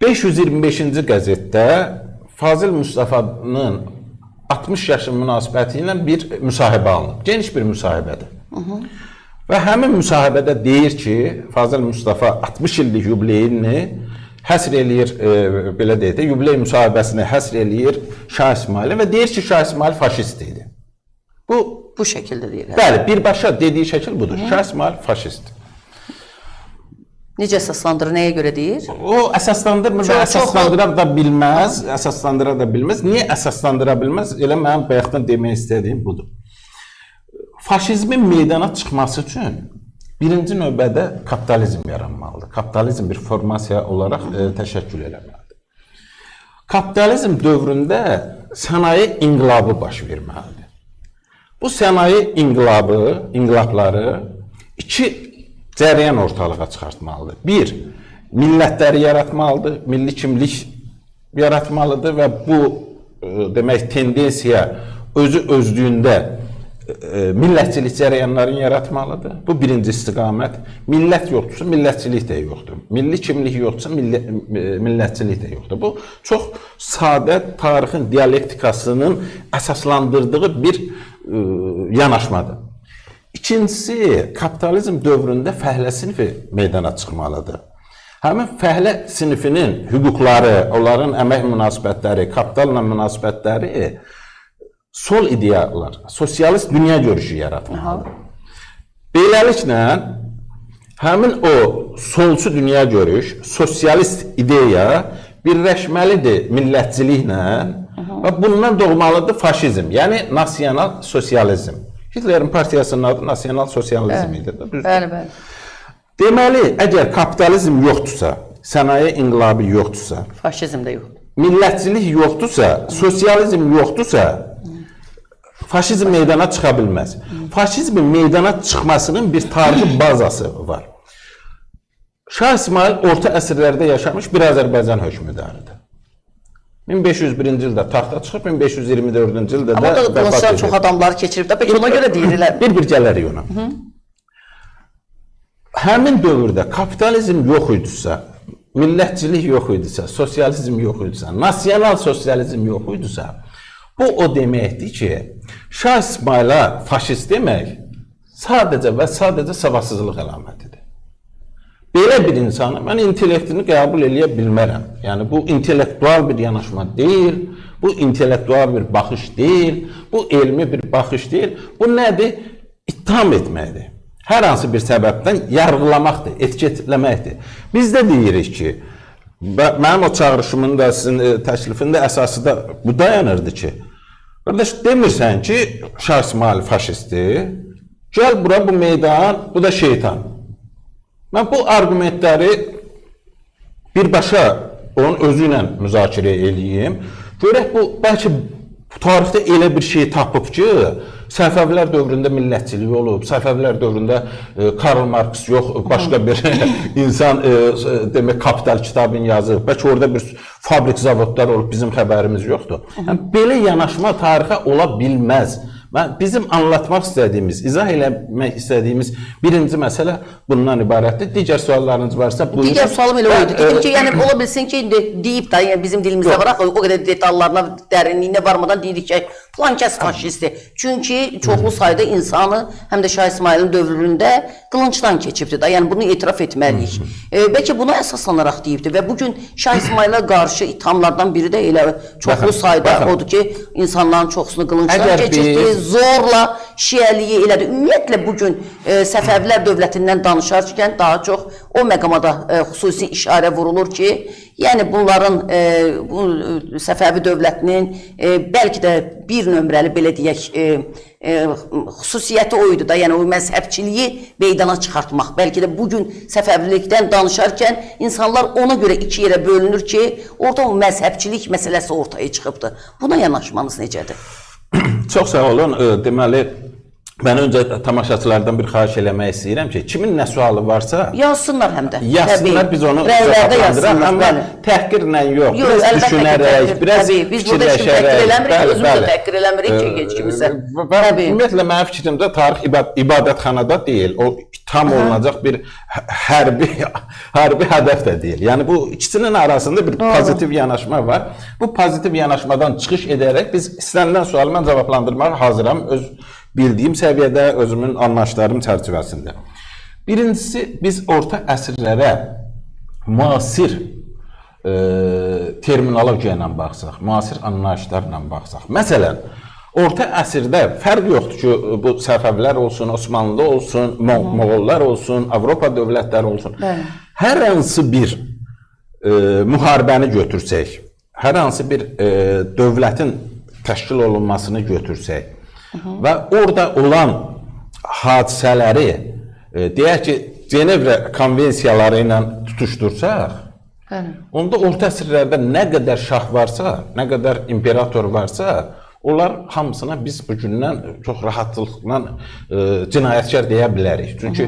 525-ci qəzetdə Fazil Mustafa'nın 60 yaşı münasibəti ilə bir müsahibə alınıb. Geniş bir müsahibədir. Və həmin müsahibədə deyir ki, Fazil Mustafa 60 illik yubileyini həsr eləyir, belə deyək də, yubiley müsahibəsini həsr eləyir Şah İsmail'e və deyir ki, Şah İsmail faşist idi. Bu şəkildə deyir. Bəli, birbaşa dediyi şəkil budur. Şah İsmail faşist. Necə əsaslandırır, nəyə görə deyir? O əsaslandırmır və əsaslandıra da bilməz. Əsaslandıra da bilməz. Niyə əsaslandıra bilməz? Elə mənim bayaqdan demək istədiyim budur. Faşizmin meydana çıxması üçün birinci növbədə kapitalizm yaranmalıdır. Kapitalizm bir formasiya olaraq təşəkkül eləməlidir. Kapitalizm dövründə sənaye inqilabı baş verməlidir. Bu sənaye inqilabları iki cərəyan ortalığa çıxartmalıdır. Bir, millətləri yaratmalıdır, milli kimlik yaratmalıdır və bu demək tendensiya özlüyündə millətçilik cərəyanlarını yaratmalıdır. Bu birinci istiqamət. Millət yoxdursa, millətçilik də yoxdur. Milli kimlik yoxdursa, millətçilik də yoxdur. Bu çox sadə tarixin dialektikasının əsaslandırdığı bir yanaşmadır. İkincisi, kapitalizm dövründə fəhlə sinifi meydana çıxmalıdır. Həmin fəhlə sinifinin hüquqları, onların əmək münasibətləri, kapitalla münasibətləri sol ideyalar, sosialist dünya görüşü yaratmalıdır. Beləliklə, həmin o solçu dünya görüş, sosialist ideya birləşməlidir millətçiliklə və bundan doğmalıdır faşizm, yəni nasional sosializm. Hitlerin partiyasının adı nasional sosializm idi. Bəli, bəli. Deməli, əgər kapitalizm yoxdursa, sənaye inqilabı yoxdursa, faşizm də yoxdur. Millətçilik yoxdursa, sosializm yoxdursa, faşizm meydana çıxa bilməz. Faşizmin meydana çıxmasının bir tarixi bazası var. Şah İsmail orta əsrlərdə yaşamış bir Azərbaycan hökmdarıdır. 1501-ci ildə taxta çıxıb, 1524-cü ildə də vəfat edir. Amma da çox adamları keçirib də, peki ona görə deyirlər. Bir gələrik ona. Həmin dövrdə kapitalizm yox idisə, millətçilik yox idisə, sosializm yox idisə, nasional sosializm yox idisə, bu o deməkdir ki, Şah İsmail'a faşist demək sadəcə və sadəcə savadsızlıq əlamətidir. Belə bir insanı mən intellektini qəbul eləyə bilmərəm. Yəni, bu intellektual bir yanaşma deyil, bu intellektual bir baxış deyil, bu elmi bir baxış deyil. Bu nədir? İttiham etməkdir. Hər hansı bir səbəbdən yargılamaqdır, etiketləməkdir. Biz də deyirik ki, mənim o çağrışımın da, sizin təklifin də əsası da bu dayanırdı ki, qardaş, demirsən ki, Şah İsmail faşistdir, gəl bura bu meydan, bu da şeytan. Mən bu argumentləri birbaşa onun özü ilə müzakirə eləyim. Görək, bu, bəlkə tarixdə elə bir şey tapıb ki, Səfəvilər dövründə millətçilik olub, Səfəvilər dövründə Karl Marx yox, başqa bir insan demək, kapital kitabını yazıb, bəlkə orada bir fabrik zavodlar olub, bizim xəbərimiz yoxdur. Yəni, belə yanaşma tarixə ola bilməz. Bizim anlatmaq istədiyimiz, izah eləmək istədiyimiz birinci məsələ bundan ibarətdir. Digər suallarınız varsa buyurun. Digər sualım elə oydu. Dedim ki, yəni ola bilsin ki, deyib da, yəni bizim dilimizdə var, o qədər detallarına, dərinliyinə varmadan deyirik ki, filan kəs faşistdir. Çünki çoxlu sayda insanı, həm də Şah İsmailin dövründə qılıncdan keçibdir da, yəni bunu etiraf etməliyik. Bəlkə buna əsaslanaraq deyibdir və bugün Şah İsmailə qarşı ithamlardan biri də elə çoxlu sayda odur ki, insanların çoxsunu qılıncdan keçirdi, zorla şiəliyi elədi. Ümumiyyətlə, bugün Səfəvilər dövlətindən danışarkən daha çox o məqamada xüsusi işarə vurulur ki, yəni bunların, Səfəvi dövlətinin bəlkə də bir nömrəli, belə deyək, xüsusiyyəti oydu da, yəni o məzhəbçiliyi meydana çıxartmaq. Bəlkə də bugün Səfəvilikdən danışarkən insanlar ona görə iki yerə bölünür ki, orada o məzhəbçilik məsələsi ortaya çıxıbdır. Buna yanaşmanız necədir? Çox sağ olun. Deməli, mən öncə tamaşaçılardan bir xahiş eləmək istəyirəm ki, kimin nə sualı varsa yazsınlar həm də. yazsınlar, biz onu rəylərdə yazsınlar. Amma təhqirlə yox, biraz düşünərək, biraz biz burada heç kim təhqir eləmirik, özümüz də təhqir eləmirik ki, heç kimisə. Ümumiyyətlə, mənim fikrimdə tarix ibadətxanada deyil, o tam olunacaq bir hərbi hədəf də deyil. Yəni, bu ikisinin arasında bir pozitiv yanaşma var. Bu pozitiv yanaşmadan çıxış edərək biz istənilən sualı mən cavablandırmağa hazıram öz bildiyim səviyyədə, özümün anlayışlarım çərçivəsində. Birincisi, biz orta əsrlərə müasir terminologiya ilə baxsaq, müasir anlayışlarla baxsaq. Məsələn, orta əsrdə fərq yoxdur ki, bu Səfəvilər olsun, Osmanlı olsun, Moğollar olsun, Avropa dövlətləri olsun. Hər hansı bir müharibəni götürsək, hər hansı bir dövlətin təşkil olunmasını götürsək, və orada olan hadisələri, deyək ki, Cenevre konvensiyaları ilə tutuşdursaq, onda orta əsrlərdə nə qədər şah varsa, nə qədər imperator varsa, onlar hamısına biz bugündən çox rahatlıqla cinayətkar deyə bilərik. Çünki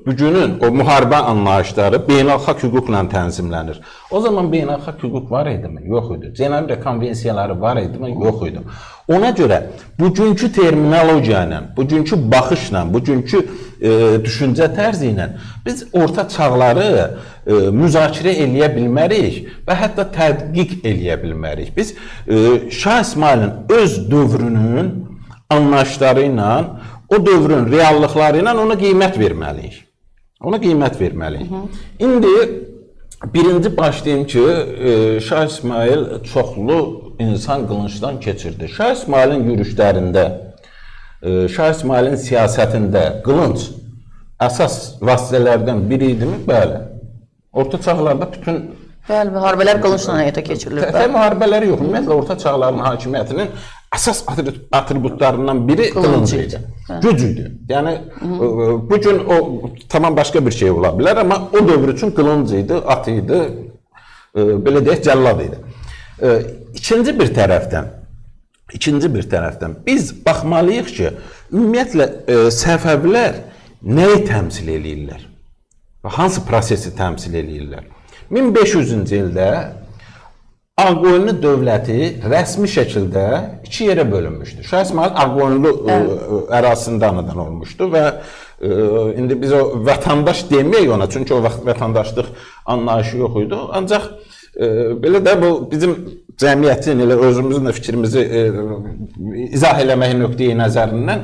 bugünün o müharibə anlayışları beynəlxalq hüquqla tənzimlənir. O zaman beynəlxalq hüquq var idi mi? Yox idi. Cenevre konvensiyaları var idi mi? Yox idi. Ona görə bugünkü terminologiya ilə, bugünkü baxışla, bugünkü düşüncə tərzi ilə biz orta çağları müzakirə eləyə bilmərik və hətta tədqiq eləyə bilmərik. Biz Şah İsmailin öz dövrünün anlayışları ilə, o dövrün reallıqları ilə ona qiymət verməliyik. Ona qiymət verməliyik. İndi birinci başlayayım ki, Şah İsmail çoxlu insan qılıncdan keçirdi. Şah İsmailin yürüşlərində, Şah İsmailin siyasətində qılınc əsas vasitələrdən biri idi mi? Bəli. Orta çağlarda bütün müharibələr qılıncla həyata keçirilir. Müharibələri yox. Ümumiyyətlə, orta çağların hakimiyyətinin əsas atributlarından biri qılınc idi. Güc idi. Yəni, bugün o tamam başqa bir şey ola bilər, amma o dövr üçün qılınc idi, at idi, belə deyək, cəllad idi. İkinci bir tərəfdən biz baxmalıyıq ki, ümumiyyətlə Səfəvilər nəyi təmsil eləyirlər? Hansı prosesi təmsil eləyirlər? 1500-cü ildə Ağqoyunlu dövləti rəsmi şəkildə iki yerə bölünmüşdü. Şah İsmail Ağqoyunlu ərazisində anadan olmuşdu və indi biz o vətəndaş deməyək ona, çünki o vaxt vətəndaşlıq anlayışı yox idi. Ancaq belə də bu bizim cəmiyyətin, elə özümüzün də fikrimizi izah eləmək nöqteyi nəzərindən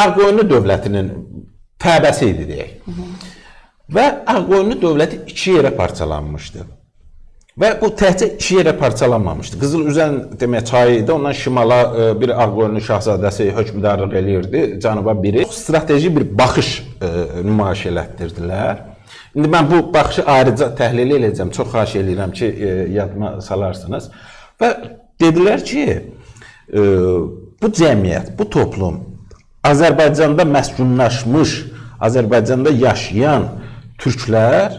Ağqoyunlu dövlətinin təbəsi idi deyək. Və Ağqoyunlu dövləti iki yerə parçalanmışdı. Və bu təhcə iki yerə parçalanmamışdı. Qızılüzən demək çayı idi, ondan şimala bir Ağqoyunlu şahzadəsi hökmdarlıq eləyirdi, cənuba biri. Strateji bir baxış nümayiş elətdirdilər. İndi mən bu baxışı ayrıca təhlil edəcəm, çox xahiş edirəm ki, yadıma salarsınız. Və dedilər ki, bu cəmiyyət, bu toplum Azərbaycanda məskunlaşmış, Azərbaycanda yaşayan türklər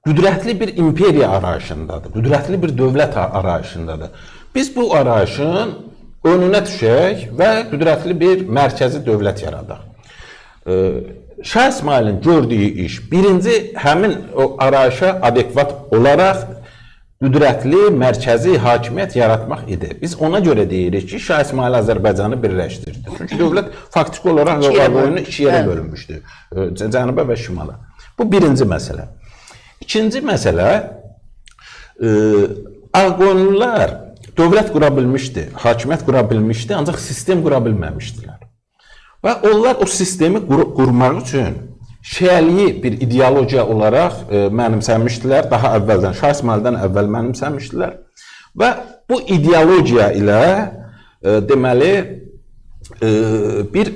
qüdrətli bir imperiya arayışındadır, qüdrətli bir dövlət arayışındadır. Biz bu arayışın önünə düşək və qüdrətli bir mərkəzi dövlət yaradaq. Şah İsmailin gördüyü iş, birinci həmin o arayışa adekvat olaraq qüdrətli mərkəzi hakimiyyət yaratmaq idi. Biz ona görə deyirik ki, Şah İsmail Azərbaycanı birləşdirdi. Çünki dövlət faktiki olaraq Ağqoyunu iki yerə bölünmüşdü, cənuba və şimala. Bu birinci məsələ. İkinci məsələ, Ağqoyunlular dövlət qura bilmişdi, hakimiyyət qura bilmişdi, ancaq sistem qura bilməmişdilər. Və onlar o sistemi qurmaq üçün şiəliyi bir ideologiya olaraq mənimsəmişdilər, daha əvvəldən, Şah İsmaildən əvvəl mənimsəmişdilər. Və bu ideologiya ilə deməli bir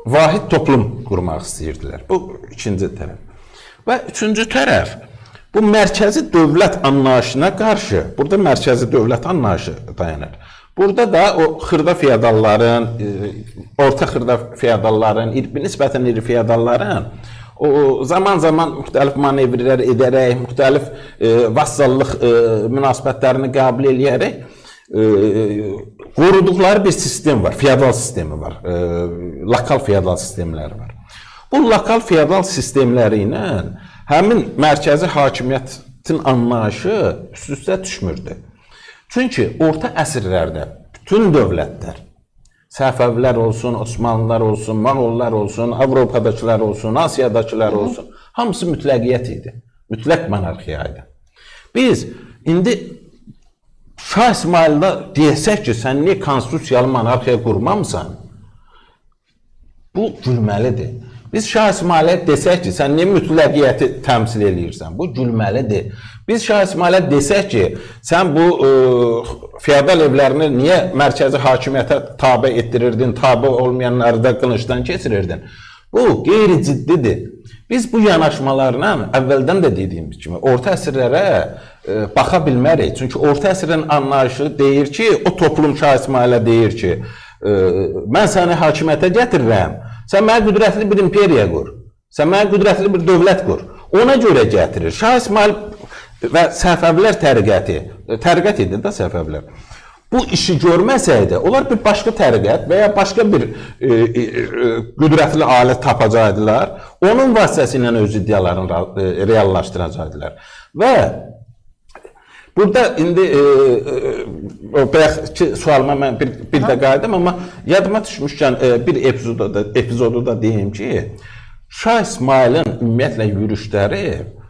vahid toplum qurmaq istəyirdilər. Bu ikinci tərəf. Və üçüncü tərəf, bu mərkəzi dövlət anlayışına qarşı, burada mərkəzi dövlət anlayışı dayanır. Burada da o xırda feodalların, orta xırda feodalların, nisbətən iri feodalların o zaman müxtəlif manevrlər edərək, müxtəlif vassallıq münasibətlərini qəbul edərək qoruduqları bir sistem var, feodal sistemi var, lokal feodal sistemləri var. Bu lokal feodal sistemləri ilə həmin mərkəzi hakimiyyətin anlayışı üst-üstə düşmürdü. Çünki orta əsrlərdə bütün dövlətlər, Səfəvilər olsun, Osmanlılar olsun, Moğollar olsun, Avropadakılar olsun, Asiyadakılar olsun, hamısı mütləqiyyət idi, mütləq monarxiya idi. Biz indi Şah İsmail'da deyəsək ki, sən niyə konstitusiyalı monarxiya qurmamısan? Bu gülməlidir. Biz Şah İsmail'e desək ki, sən niyə mütləqiyyəti təmsil eləyirsən? Bu gülməlidir. Biz Şah İsmail'e desək ki, sən bu feodal evlərini niyə mərkəzi hakimiyyətə tabe etdirirdin, tabe olmayanları da qılıncdan keçirirdin? Bu qeyri-ciddidir. Biz bu yanaşmalarla əvvəldən də dediyimiz kimi orta əsrlərə baxa bilmərik. Çünki orta əsrin anlayışı deyir ki, o toplum Şah İsmail'e deyir ki, mən səni hakimiyyətə gətirirəm, sən mənə qüdrətli bir imperiya qur, sən mənə qüdrətli bir dövlət qur. Ona görə gətirir. Şah İsmail və Səfəvilər təriqət idi də Səfəvilər. Bu işi görməsəydi, onlar bir başqa təriqət və ya başqa bir qüdrətli alət tapacaqdılar. Onun vasitəsilə öz iddialarını reallaşdıracaqdılar. Və burada indi bayaq ki sualıma mən bir də qayıdım, amma yadıma düşmüşkən bir epizodu da deyim ki, Şah İsmail'in ümumiyyətlə yürüşləri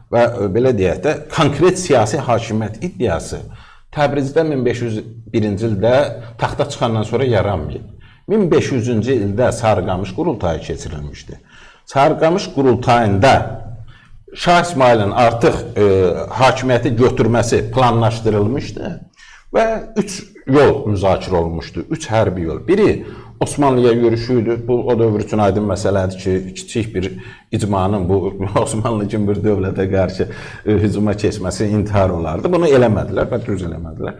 və belə deyək də konkret siyasi hakimiyyət iddiası Təbrizdə 1501-ci ildə taxta çıxandan sonra yaranmayıb. 1500-cü ildə Sarıqamış qurultayı keçirilmişdi. Sarıqamış qurultayında Şah İsmail'in artıq hakimiyyəti götürməsi planlaşdırılmışdı və 3 yol müzakirə olunmuşdu, 3 hərbi yol. Biri Osmanlıya yürüşüydü. Bu o dövr üçün aydın məsələdir ki, kiçik bir icmanın bu Osmanlı kimi bir dövlətə qarşı hücuma keçməsi intihar olardı. Bunu eləmədilər və düz eləmədilər.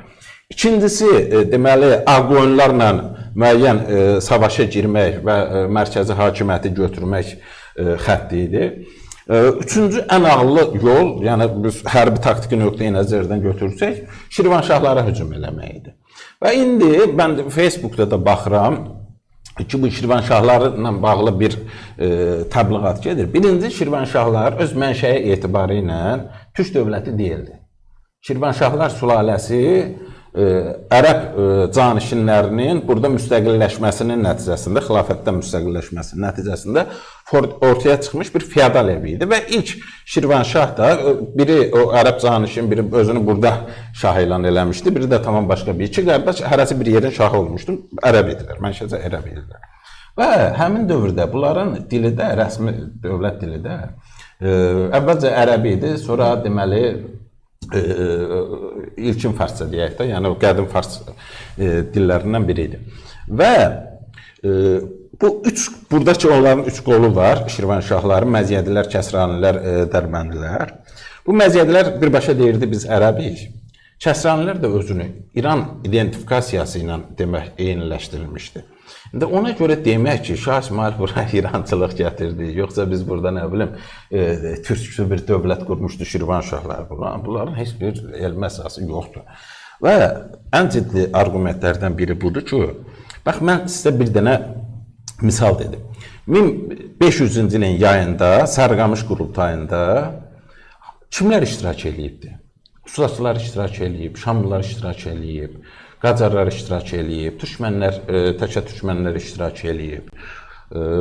İkincisi, deməli, Ağqoyunlarla müəyyən savaşa girmək və mərkəzi hakimiyyəti götürmək xətti idi. Üçüncü ən ağıllı yol, yəni biz hərbi taktiki nöqteyi nəzərdən götürsək, Şirvanşahlara hücum eləmək idi. Və indi mən Facebook'da da baxıram ki, bu Şirvanşahlarla bağlı bir təbliğat gedir. Birinci, Şirvanşahlar öz mənşəyi etibarı ilə Türk dövləti deyildi. Şirvanşahlar sülaləsi Ərəb canişinlərinin burada müstəqilləşməsinin nəticəsində, xilafətdən müstəqilləşməsinin nəticəsində ortaya çıxmış bir feodal evi idi və ilk Şirvanşah da biri o Ərəb canişin, biri özünü burada şah elan eləmişdi, biri də tamam başqa bir iki qardaş hərəsi bir yerin şahı olmuşdu, Ərəb idilər, mənşəcə Ərəb idilər. Və həmin dövrdə bunların dili də, rəsmi dövlət dili də əvvəlcə Ərəbi idi, sonra deməli ilkin farsça deyək də, yəni o qədim fars dillərindən biri idi. Və bu buradakı onların 3 qolu var, Şirvanşahların, Məziyyədilər, Kəsranilər, Dərbəndilər. Bu Məziyyədilər birbaşa deyirdi, biz Ərəbiyik. Kəsranilər də özünü İran identifikasiyası ilə demək eyniləşdirilmişdi. İndi ona görə demək ki, Şah İsmail bura İrançılıq gətirdi, yoxsa biz burada nə bilim türkçü bir dövlət qurmuşdu Şirvanşahlar. Bunların heç bir elmi əsası yoxdur. Və ən ciddi argumentlərdən biri budur ki, bax mən sizə bir dənə misal dedim. 1500-cü ilin yayında Sarıqamış qurultayında kimlər iştirak eləyibdi? Usulasılar iştirak eləyib, Şamlılar iştirak eləyib, Qacarlar iştirak eləyib, türkmənlər, təkə türkmənlər iştirak eləyib.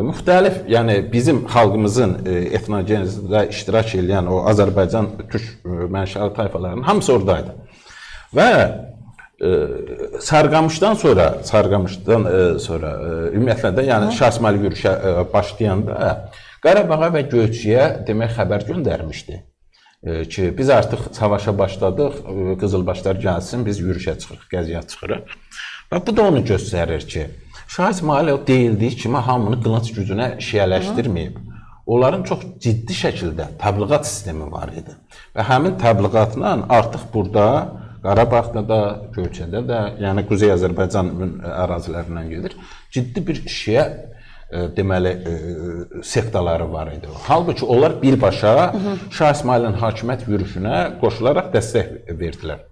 Müxtəlif, yəni bizim xalqımızın etnogenezində iştirak eləyən o Azərbaycan türk mənşəli tayfalarının hamısı oradaydı. Və Sarıqamışdan sonra ümumiyyətlə də, yəni Şah İsmail yürüşə başlayanda Qarabağa və Göyçüyə demək xəbər göndərmişdi ki, biz artıq savaşa başladıq, Qızılbaşlar gəlsin, biz yürüşə çıxırıq, gəziyə çıxırıq. Və bu da onu göstərir ki, Şah İsmail o deyildiyi kimi hamını qılınc gücünə şiələşdirməyib. Onların çox ciddi şəkildə təbliğat sistemi var idi. Və həmin təbliğatla artıq burada, Qarabağda da, Göyçədə də, yəni Quzey Azərbaycan ərazilərindən gedir, ciddi bir şiə deməli sektaları var idi. Halbuki onlar birbaşa Şah İsmailin hakimiyyət yürüşünə qoşularaq dəstək verdilər.